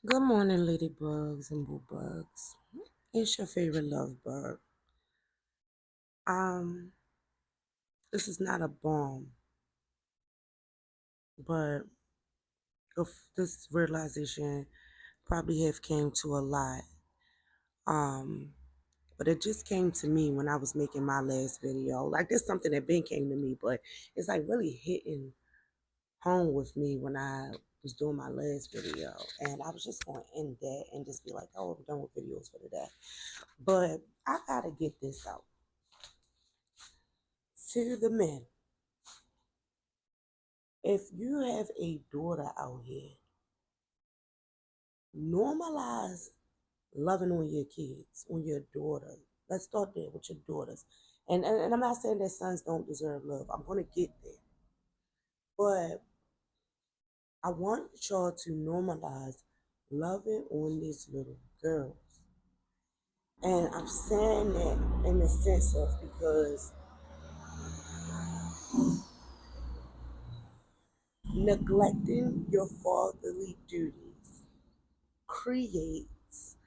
Good morning, ladybugs and boo bugs. It's your favorite love bug. Um, this is not a bomb, but this realization probably have came to a lot. Um, but it just came to me when I was making my last video. Like this something that been came to me, but it's like really hitting home with me when I was doing my last video. And I was just going to end that and just be like, oh, I'm done with videos for today. But I gotta get this out to the men. If you have a daughter out here, normalize loving on your kids, on your daughter. Let's start there with your daughters. And I'm not saying that sons don't deserve love. I'm going to get there. But I want y'all to normalize loving on these little girls. And I'm saying that in the sense of because neglecting your fatherly duties creates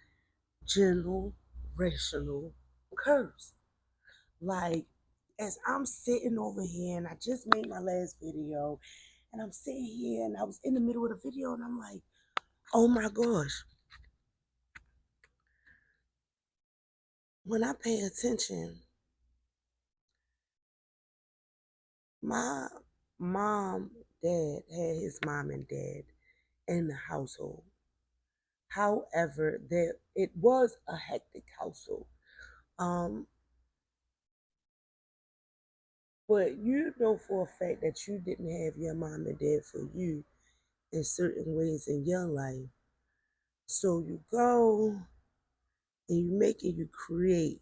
generational curse. Like, as I'm sitting over here and I just made my last video and I'm sitting here and I was in the middle of the video and I'm like, oh my gosh, when I pay attention, my mom, dad had his mom and dad in the household. However, there it was a hectic household. Um, but you know for a fact that you didn't have your mom and dad for you in certain ways in your life. So you go and you create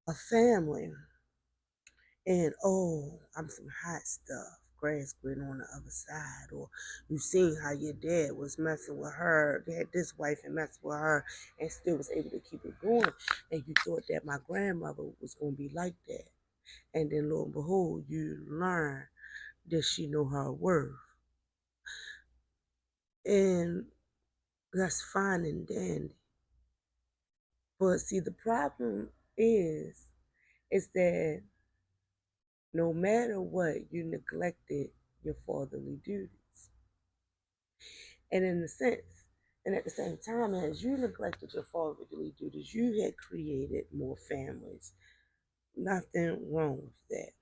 a family, and oh, I'm some hot stuff, grass green on the other side, or you seen how your dad was messing with her, had this wife and messed with her, and still was able to keep it going, and you thought that my grandmother was gonna be like that, and then lo and behold, you learn that she know her worth, and that's fine and dandy. But see, the problem is that no matter what, you neglected your fatherly duties. And in a sense, and at the same time, as you neglected your fatherly duties, you had created more families. Nothing wrong with that.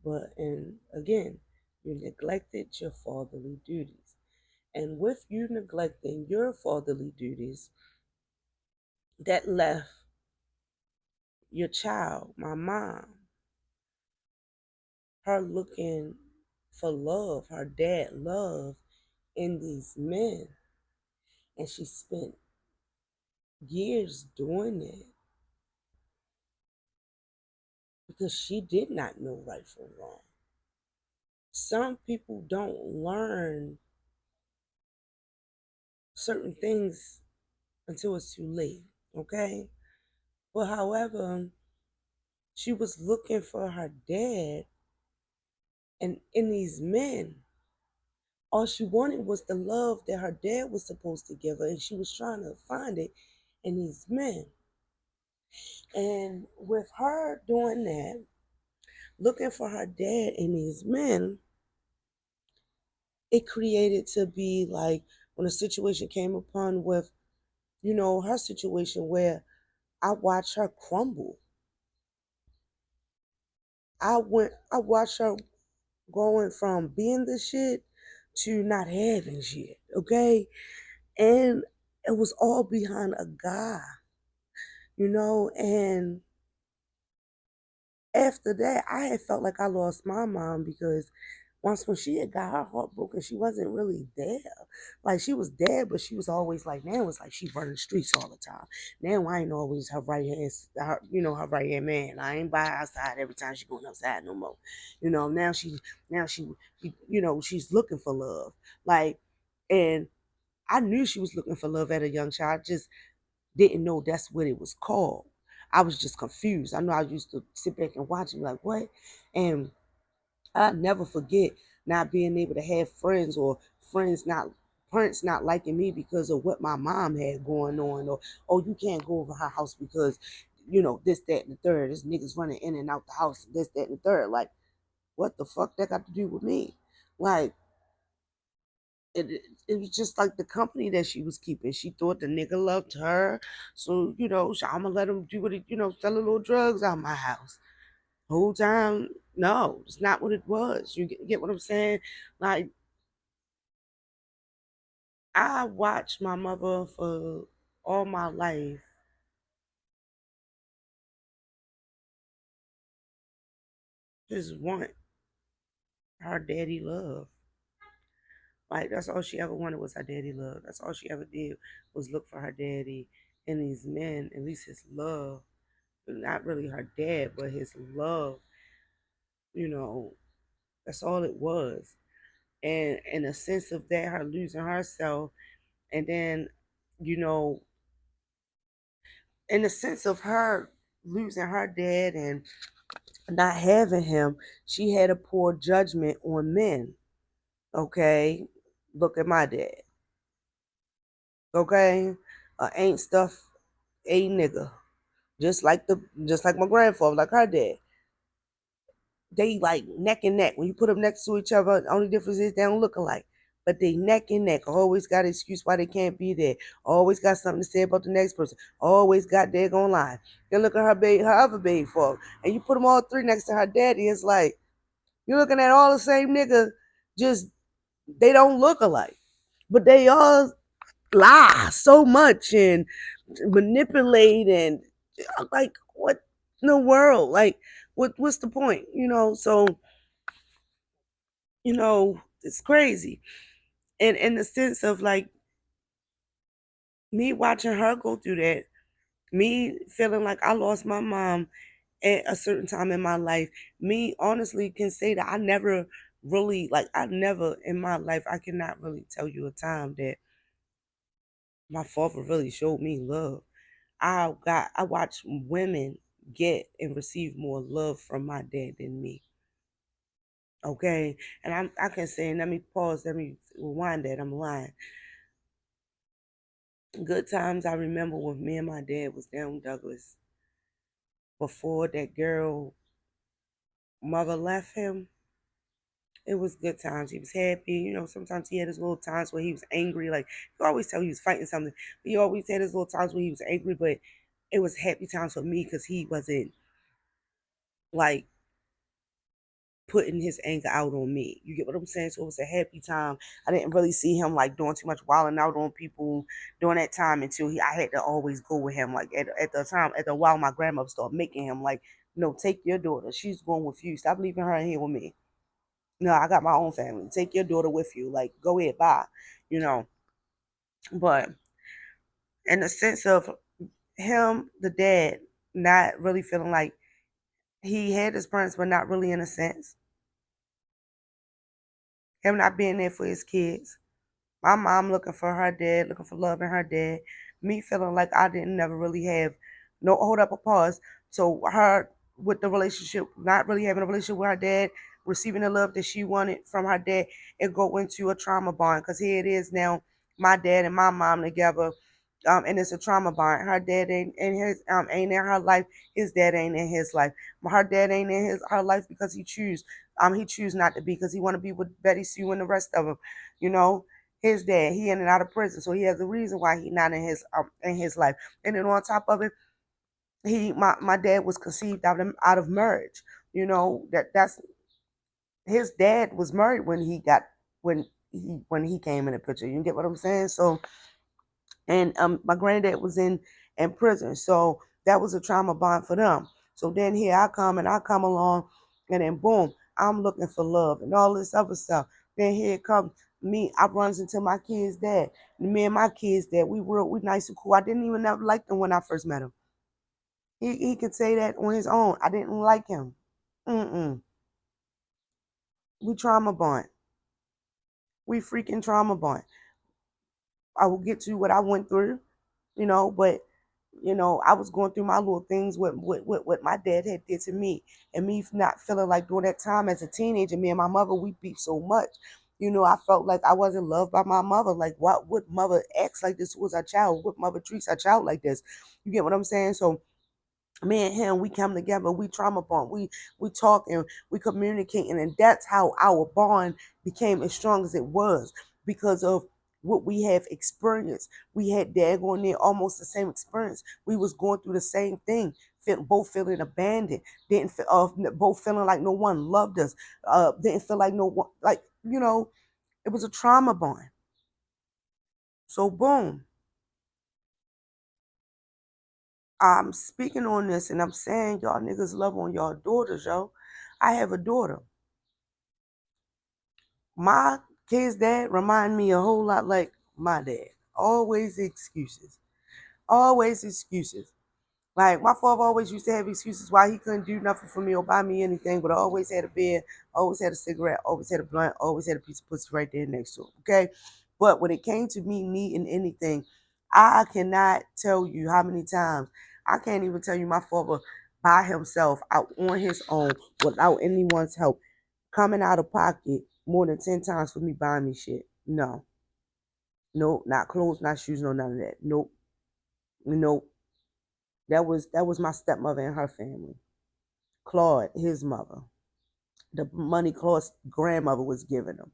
But, and again, you neglected your fatherly duties. And with you neglecting your fatherly duties, that left your child, my mom, her looking for love, her dad love in these men. And she spent years doing it because she did not know right from wrong. Some people don't learn certain things until it's too late, okay? But however, she was looking for her dad, and in these men, all she wanted was the love that her dad was supposed to give her, and she was trying to find it in these men. And with her doing that, looking for her dad in these men, it created to be like when a situation came upon with, her situation where I watched her crumble. I watched her going from being the shit to not having shit, okay? And it was all behind a guy, and after that, I had felt like I lost my mom because once when she had got her heart broken, she wasn't really there. Like she was there, but she was always like now it's like she running streets all the time. Now I ain't always her right hand, her right hand man. I ain't by her side every time she going outside no more. Now she's looking for love. Like, and I knew she was looking for love at a young child. I just didn't know that's what it was called. I was just confused. I know I used to sit back and watch and be like, what? And I never forget not being able to have friends or friends not Prince not liking me because of what my mom had going on, or oh, you can't go over her house because this, that, and the third. This niggas running in and out the house, this, that, and the third. Like, what the fuck that got to do with me? Like, it was just like the company that she was keeping. She thought the nigga loved her, so I'm gonna let him do what he, sell a little drugs out my house. Whole time, no, it's not what it was. You get what I'm saying? Like, I watched my mother for all my life just want her daddy love. Like, that's all she ever wanted was her daddy love. That's all she ever did was look for her daddy and these men, at least his love. Not really her dad, but his love, you know, that's all it was. And in a sense of that, her losing herself, and then, you know, in the sense of her losing her dad and not having him, she had a poor judgment on men. Okay, look at my dad. Okay, ain't stuff a nigga, just like my grandfather, like her dad. They like neck and neck. When you put them next to each other, the only difference is they don't look alike. But they neck and neck. Always got an excuse why they can't be there. Always got something to say about the next person. Always got dead gonna lie. Then look at her baby, her other baby father, and you put them all three next to her daddy. It's like you're looking at all the same nigga, just they don't look alike, but they all lie so much and manipulate and like what in the world? Like what's the point? So it's crazy. And in the sense of like me watching her go through that, me feeling like I lost my mom at a certain time in my life, me honestly can say that I never really, like, I never in my life, I cannot really tell you a time that my father really showed me love. I watched women get and receive more love from my dad than me. Okay. And I can say, and let me pause, let me rewind that. I'm lying. Good times I remember when me and my dad was down in Douglas before that girl mother left him. It was good times. He was happy. Sometimes he had his little times where he was angry. Like, you always tell he was fighting something. But he always had his little times where he was angry, but it was happy times for me because he wasn't like putting his anger out on me. You get what I'm saying? So it was a happy time. I didn't really see him like doing too much wilding out on people during that time until I had to always go with him. Like at the time, at the while my grandmother started making him like, no, take your daughter. She's going with you. Stop leaving her in here with me. No, I got my own family. Take your daughter with you. Like, go ahead, bye. You know. But in the sense of him, the dad, not really feeling like he had his parents, but not really in a sense. Him not being there for his kids. My mom looking for her dad, looking for love in her dad. Me feeling like I didn't never really have no hold up a pause. So her with the relationship, not really having a relationship with her dad, receiving the love that she wanted from her dad, it go into a trauma bond. Cause here it is now, my dad and my mom together. And it's a trauma bond. Her dad ain't in her life. His dad ain't in his life. Her dad ain't in her life because he choose not to be because he want to be with Betty Sue and the rest of them. You know, his dad, he in and out of prison, so he has a reason why he not in his life. And then on top of it, my dad was conceived out of marriage. That's his dad was married when he came in the picture. You get what I'm saying? So, and my granddad was in prison, so that was a trauma bond for them. So then here I come along, and then boom, I'm looking for love and all this other stuff. Then here comes me. I runs into my kid's dad. Me and my kid's dad, we nice and cool. I didn't even ever like them when I first met him. He could say that on his own. I didn't like him. Mm-mm. We trauma bond. We freaking trauma bond. I will get to what I went through, but I was going through my little things with what my dad had did to me, and me not feeling like during that time as a teenager, me and my mother, we beat so much. I felt like I wasn't loved by my mother. Like, what would mother acts like this towards our child? What mother treats our child like this? You get what I'm saying? So me and him, we come together, we trauma bond, we talk and we communicating, and that's how our bond became as strong as it was because of what we have experienced. We had daggone near almost the same experience. We was going through the same thing, both feeling abandoned, didn't feel, both feeling like no one loved us, didn't feel like no one, like it was a trauma bond. So boom, I'm speaking on this and I'm saying y'all niggas love on y'all daughters, yo. I have a daughter. My kid's dad remind me a whole lot like my dad. Always excuses. Always excuses. Like my father always used to have excuses why he couldn't do nothing for me or buy me anything, but I always had a bed, always had a cigarette, always had a blunt, always had a piece of pussy right there next to him. Okay. But when it came to me needing anything, I cannot tell you how many times I can't even tell you my father by himself out on his own without anyone's help coming out of pocket more than 10 times for me buying me shit. No. Nope. Not clothes, not shoes, no none of that. Nope. Nope. That was my stepmother and her family. Claude, his mother. The money Claude's grandmother was giving him.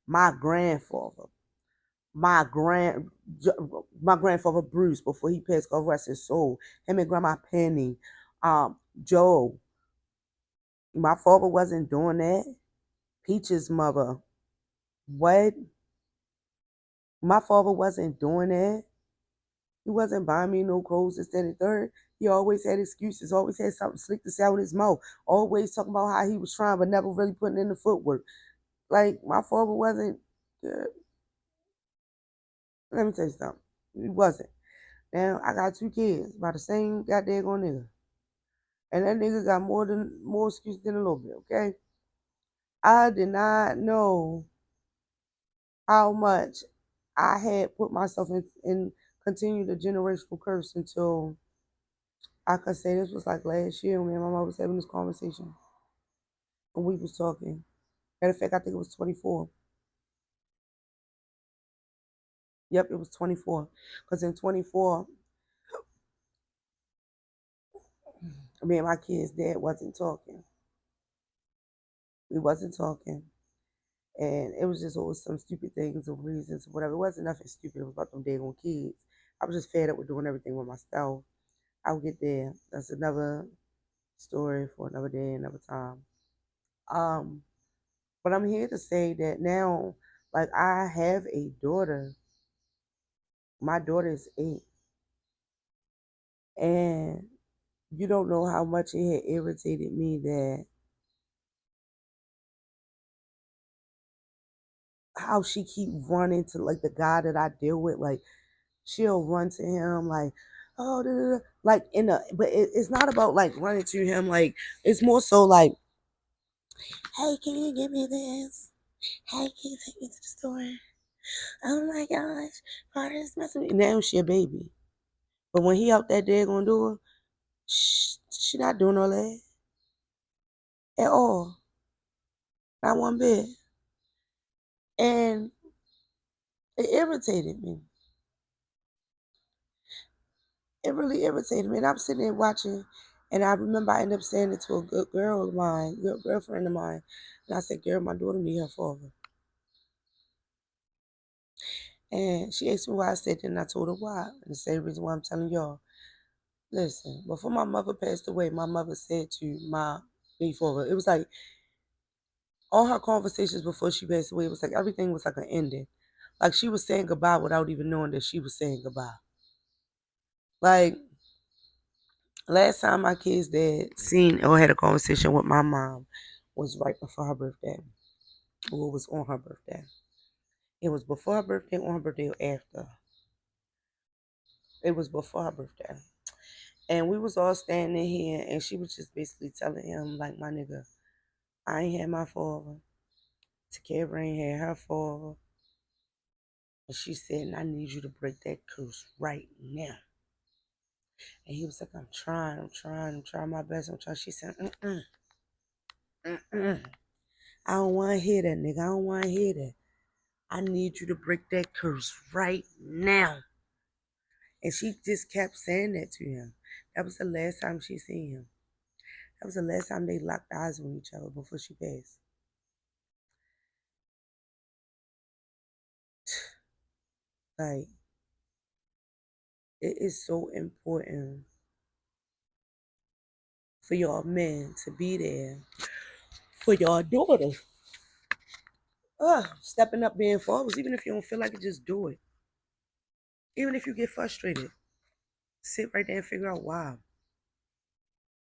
My grandfather. My grand my grandfather Bruce before he passed, God rest his soul. Him and Grandma Penny. Joe. My father wasn't doing that. Peach's mother. What? My father wasn't doing that. He wasn't buying me no clothes, this, that, and third. He always had excuses, always had something slick to say out his mouth, always talking about how he was trying, but never really putting in the footwork. Like, my father wasn't, let me tell you something. He wasn't. Now, I got 2 kids by the same goddamn nigga. And that nigga got more excuses than a little bit, okay? I did not know how much I had put myself in continue the generational curse until I could say this was like last year when me and my mom was having this conversation. And we was talking. Matter of fact, I think it was 24. Yep, it was 24. Because in 24, me and my kid's dad wasn't talking. We wasn't talking. And it was just always some stupid things or reasons or whatever. It wasn't nothing stupid. It was about them daggone kids. I was just fed up with doing everything with myself. I'll get there. That's another story for another day, another time. Um, but I'm here to say that now, like, I have a daughter. My daughter is 8. And you don't know how much it had irritated me that how she keep running to like the guy that I deal with. Like she'll run to him like, oh, da, da, da. Like but it's not about like running to him. Like it's more so like, hey, can you give me this? Hey, can you take me to the store? Oh my gosh, Carter's messing with me. Now she a baby, but when he out that daggone door, she not doing all that at all, not one bit, and it irritated me. It really irritated me. And I'm sitting there watching, and I remember I ended up saying it to a good girl of mine, good girlfriend of mine. And I said, girl, my daughter need her father. And she asked me why I said that, and I told her why. And the same reason why I'm telling y'all. Listen, before my mother passed away, my mother said to my baby father, it was like all her conversations before she passed away, it was like everything was like an ending. Like she was saying goodbye without even knowing that she was saying goodbye. Like last time my kid's dad seen or had a conversation with my mom was right before her birthday. Well, it was on her birthday. It was before her birthday, on her birthday, or after. It was before her birthday. And we was all standing here, and she was just basically telling him, like, my nigga, I ain't had my father. Takara ain't had her father. And she said, and I need you to break that curse right now. And he was like, I'm trying my best. I'm trying. She said, mm-mm. I don't want to hear that, nigga. I don't want to hear that. I need you to break that curse right now. And she just kept saying that to him. That was the last time she seen him. That was the last time they locked eyes on each other before she passed. Like, it is so important for y'all men to be there for y'all daughters. Stepping up, being forward, even if you don't feel like it, just do it. Even if you get frustrated, sit right there and figure out why.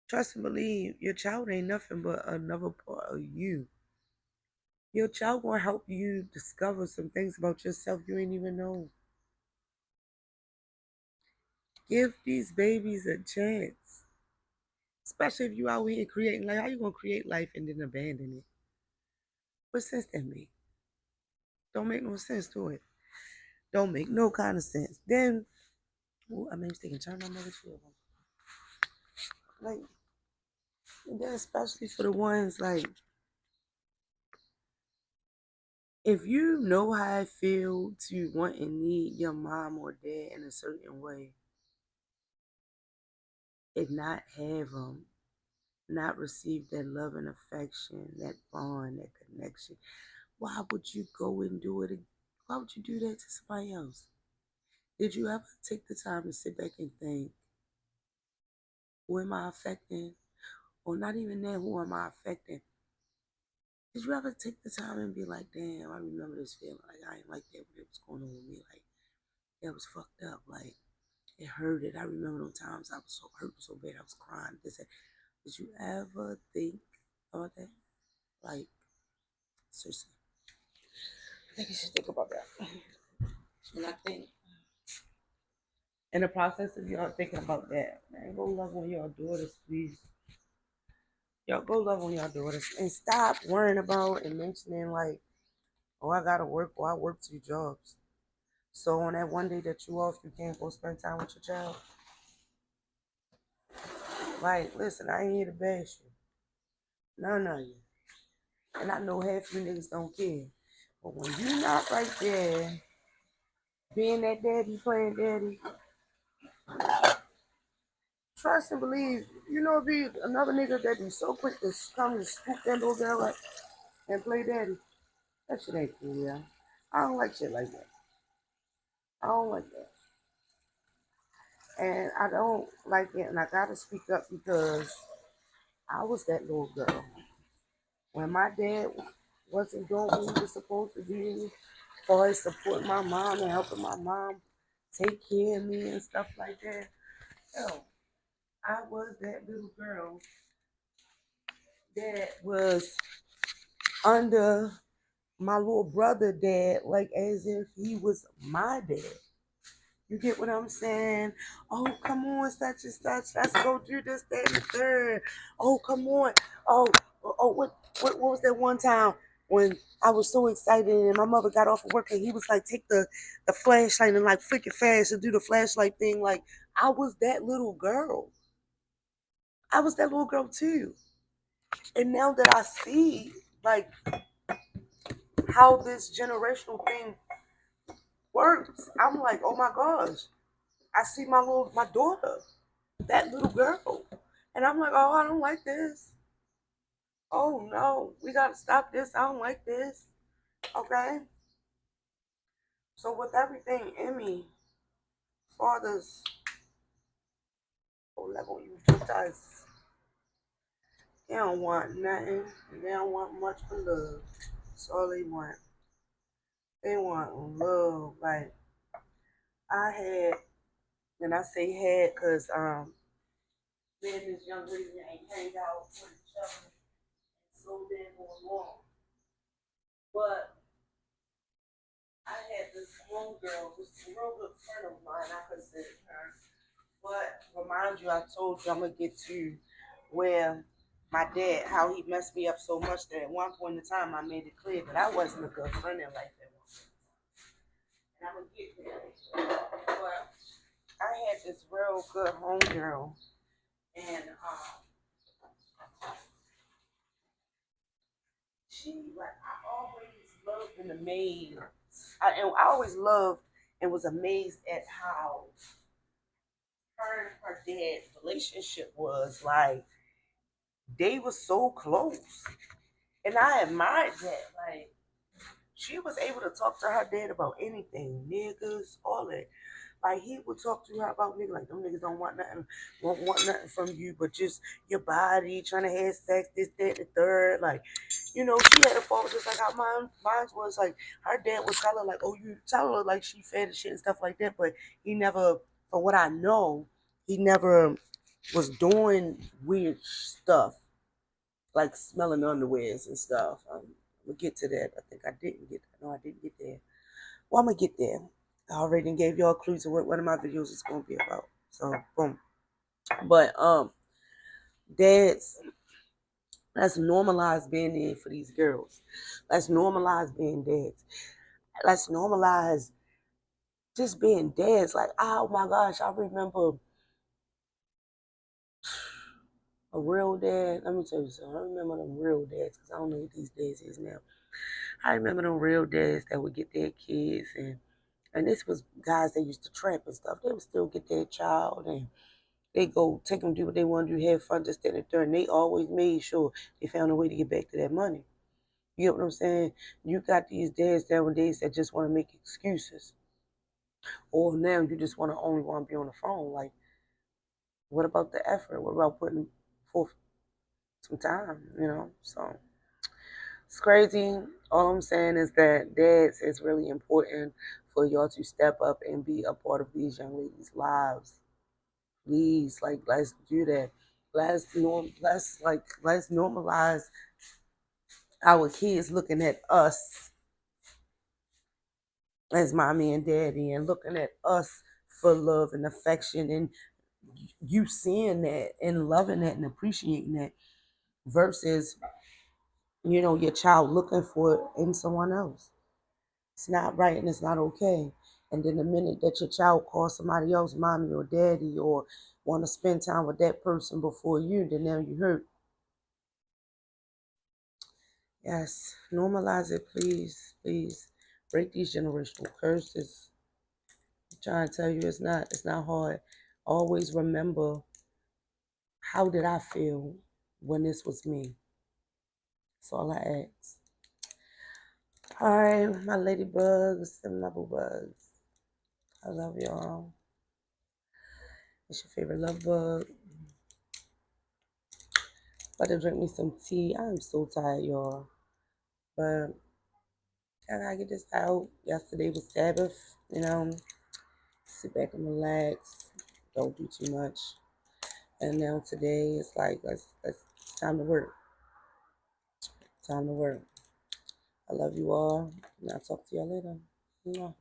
Trust and believe your child ain't nothing but another part of you. Your child gonna help you discover some things about yourself you ain't even know. Give these babies a chance. Especially if you out here creating life. How you gonna create life and then abandon it? What sense that make? Don't make no sense to it. Don't make no kind of sense. Then, ooh, I mean, they can turn my mother shit on. Like, and then especially for the ones like, if you know how it feel to want and need your mom or dad in a certain way, and not have them, not receive that love and affection, that bond, that connection, why would you go and do it? Why would you do that to somebody else? Did you ever take the time to sit back and think, who am I affecting? Or not even that, who am I affecting? Did you ever take the time and be like, damn, I remember this feeling. Like, I ain't like that when it was going on with me. Like, that was fucked up. Like, it hurted. I remember those times I was so hurt so bad. I was crying. Did you ever think about that? Like, seriously. I think you should think about that. And I think in the process of y'all thinking about that, man, go love on your daughters, please. Y'all go love on your daughters and stop worrying about and mentioning like, oh, I gotta work or I work 2 jobs. So on that one day that you off, you can't go spend time with your child. Like, listen, I ain't here to bash you. None of you. And I know half you niggas don't care. But when you not right there, being that daddy, playing daddy, trust and believe, you know, be another nigga that be so quick to come and scoop that little girl up and play daddy. That shit ain't cool, yeah. I don't like shit like that. I don't like that. And I don't like it, and I gotta speak up because I was that little girl. When my dad wasn't doing what he was supposed to do, for supporting my mom and helping my mom take care of me and stuff like that. Hell, I was that little girl that was under my little brother dad, like as if he was my dad. You get what I'm saying? Oh, come on, such and such. Let's go do this, that, and the third. Oh, come on. Oh, what was that one time when I was so excited and my mother got off of work and he was like, take the flashlight and like flick it fast and do the flashlight thing. Like, I was that little girl. I was that little girl too. And now that I see like how this generational thing works, I'm like, oh my gosh. I see my daughter, that little girl. And I'm like, oh, I don't like this. Oh no, we gotta stop this. I don't like this. Okay? So with everything in me, fathers, oh level you guys, they don't want nothing. And they don't want much but love. That's all they want. They want love. Like I had, and I say had because me and this young lady ain't hang out with each other so damn long. But I had this homegirl who's a real good friend of mine. I consider her. But remind you, I told you I'm gonna get to where my dad, how he messed me up so much that at one point in time I made it clear that I wasn't a good friend in life at one point. And I'm gonna get there. But I had this real good homegirl, and she like I always loved in the maid And I always loved and was amazed at how her and her dad's relationship was. Like, they were so close. And I admired that. Like, she was able to talk to her dad about anything, niggas, all that. Like, he would talk to her about niggas, like, them niggas don't want nothing, won't want nothing from you but just your body, trying to have sex, this, that, the third. Like, she had a fault just like how mine was. Like, her dad would tell her, like, oh, you tell her, like, she fed and shit and stuff like that. But he never, from what I know, he never was doing weird stuff, like smelling underwears and stuff. We'll get to that. I think I didn't get, no, I didn't get there. Well, I'm gonna get there. I already gave y'all clues to what one of my videos is gonna be about. So boom. But dads, let's normalize being there for these girls. Let's normalize being dads. Let's normalize just being dads. Like, oh my gosh, I remember a real dad. Let me tell you something. I remember them real dads because I don't know what these days is now. I remember them real dads that would get their kids and this was guys that used to tramp and stuff. They would still get their child and they go take them do what they want to do, have fun, just stand there, and they always made sure they found a way to get back to that money. You get what I'm saying? You got these dads nowadays that just want to make excuses, or now you just only want to be on the phone. Like, what about the effort? What about putting forth some time? So it's crazy. All I'm saying is that dads, is really important for y'all to step up and be a part of these young ladies' lives. Please, like, let's do that. Let's normalize our kids looking at us as mommy and daddy and looking at us for love and affection, and you seeing that and loving that and appreciating that versus your child looking for it in someone else. It's not right and it's not okay. And then the minute that your child calls somebody else mommy or daddy or want to spend time with that person before you, then now you hurt. Yes, normalize it, please, please. Break these generational curses. I'm trying to tell you, it's not hard. Always remember, how did I feel when this was me? That's all I ask. All right, my ladybugs and my boo bugs. I love y'all. It's your favorite love bug. About to drink me some tea. I'm so tired, y'all. But I gotta get this out. Yesterday was Sabbath, sit back and relax. Don't do too much. And now today it's like let's it's time to work. Time to work. I love you all. And I'll talk to y'all later. Mwah.